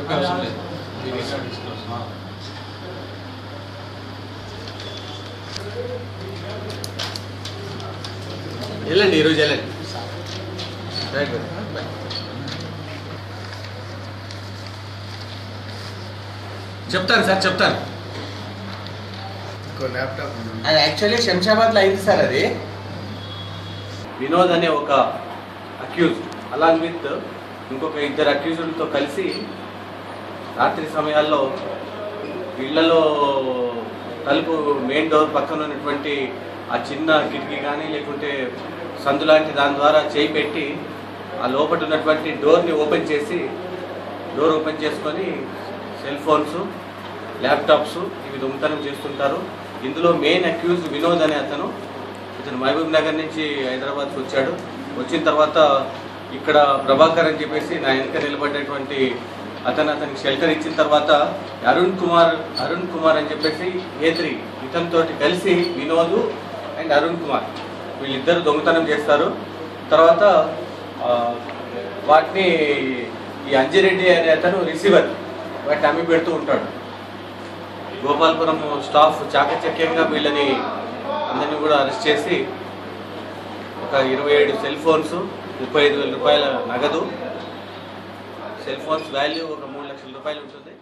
చెప్పే అవసరం లేదు. వెళ్ళండి, ఈరోజు వెళ్ళండి. చెప్తాను సార్, చెప్తాను. అది యాక్చువల్లీ శంషాబాద్లో అయింది సార్. అది వినోద్ అనే ఒక అక్యూజ్ అలాంగ్ విత్ ఇంకొక ఇద్దరు అక్యూజులతో కలిసి రాత్రి సమయాల్లో ఇళ్లలో తలుపు మెయిన్ డోర్ పక్కన ఉన్నటువంటి ఆ చిన్న కిటికీ కానీ లేకుంటే సందు లాంటి దాని ద్వారా చేయి పెట్టి ఆ లోపల ఉన్నటువంటి డోర్ని ఓపెన్ చేసి డోర్ ఓపెన్ చేసుకొని సెల్ ఫోన్స్, ల్యాప్టాప్స్ ఇవి దొంగతనం చేస్తుంటారు. ఇందులో మెయిన్ అక్యూజ్ వినోద్ అనే ఇతను మహబూబ్ నగర్ నుంచి హైదరాబాద్కి వచ్చాడు. వచ్చిన తర్వాత ఇక్కడ ప్రభాకర్ అని చెప్పేసి నా వెనక నిలబడ్డటువంటి అతనికి షెల్టర్ ఇచ్చిన తర్వాత అరుణ్ కుమార్ అని చెప్పేసి A3 ఇతనితో కలిసి వినోద్ అండ్ అరుణ్ కుమార్ వీళ్ళిద్దరు దొంగతనం చేస్తారు. తర్వాత వాటిని ఈ అంజిరెడ్డి అనే అతను రిసీవర్ వాటిని అమ్మి పెడుతూ ఉంటాడు. గోపాల్పురం స్టాఫ్ చాకచక్యంగా వీళ్ళని అందరినీ కూడా అరెస్ట్ చేసి ఒక 27 సెల్ ఫోన్స్, 35,000 రూపాయల నగదు. సెల్ ఫోన్స్ వాల్యూ ఒక 3 లక్షల రూపాయలు ఉంటుంది.